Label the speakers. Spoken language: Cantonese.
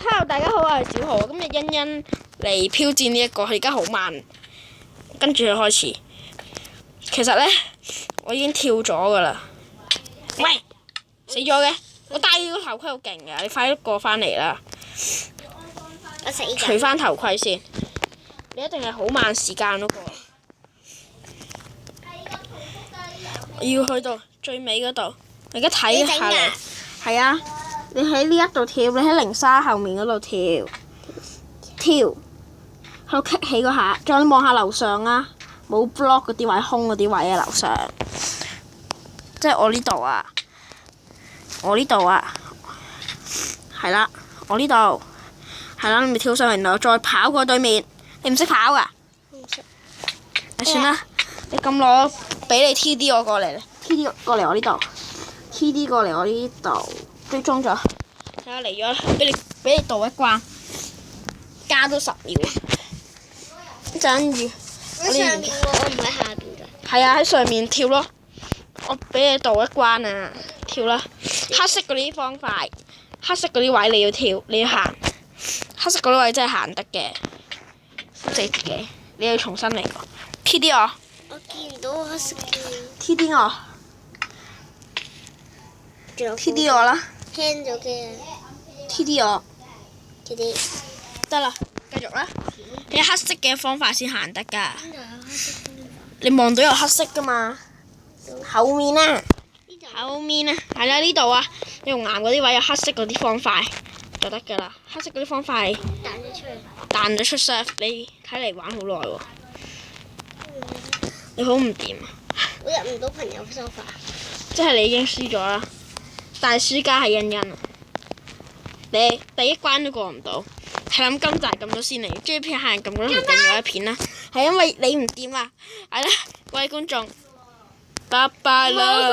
Speaker 1: Hello，大家好，我係小豪。今日欣欣嚟挑戰呢一個，佢而家好慢，跟住佢開始。其實呢，我已經跳咗噶啦。喂，死咗嘅！我戴呢個頭盔好勁㗎，你快啲過返嚟啦！
Speaker 2: 我死咗。
Speaker 1: 除翻頭盔先，你一定係好慢時間嗰個。我要去到最尾嗰度，你而家睇下嚟。係啊，你喺呢一度跳，你喺零沙後面嗰度跳，喺度棘起嗰下，再望下樓上啊，冇 block 嗰啲位，空嗰啲位啊，樓上。即係我呢度啊，係啦，我呢度，係啦，你咪跳上去，然後再跑過對面。你唔識跑㗎？
Speaker 2: 唔識。
Speaker 1: 算啦，你咁攞，俾你 TD 我過嚟，TD 過嚟我呢度，TD 過嚟我呢度，追蹤咗。睇下嚟咗，俾你渡一關，加多10秒。跟住。
Speaker 2: 喺上面喎，我唔喺下邊㗎。
Speaker 1: 係啊，喺上面跳咯。我俾你渡一關啊！跳啦，黑色嗰啲方塊，黑色嗰啲位你要跳，你要行。黑色嗰啲位真係行得嘅，直嘅，你要重新嚟過。TD 我。
Speaker 2: 我見唔到黑色嘅。
Speaker 1: TD 我。TD 我啦。
Speaker 2: 聽咗嘅。
Speaker 1: TD 我。
Speaker 2: TD。
Speaker 1: 得啦，繼續啦。你黑色嘅方法先行得㗎。
Speaker 2: 邊度有黑色嘅？
Speaker 1: 你望到有黑色㗎嘛？後面啊。後面啊，係啦，呢度啊，你用藍嗰啲位有黑色嗰啲方塊就得㗎啦。黑色嗰啲方塊彈咗出 serve， 你睇嚟玩好耐喎。你好唔掂啊！
Speaker 2: 我入唔到朋友收法。
Speaker 1: 即係你已經輸咗啦，但係輸家係欣欣啊！你第一關都過唔到，係諗今集撳咗先嚟，中意片下人撳咗同訂閱一片啦，係因為你唔掂啊！係啦，各位觀眾，拜拜啦〜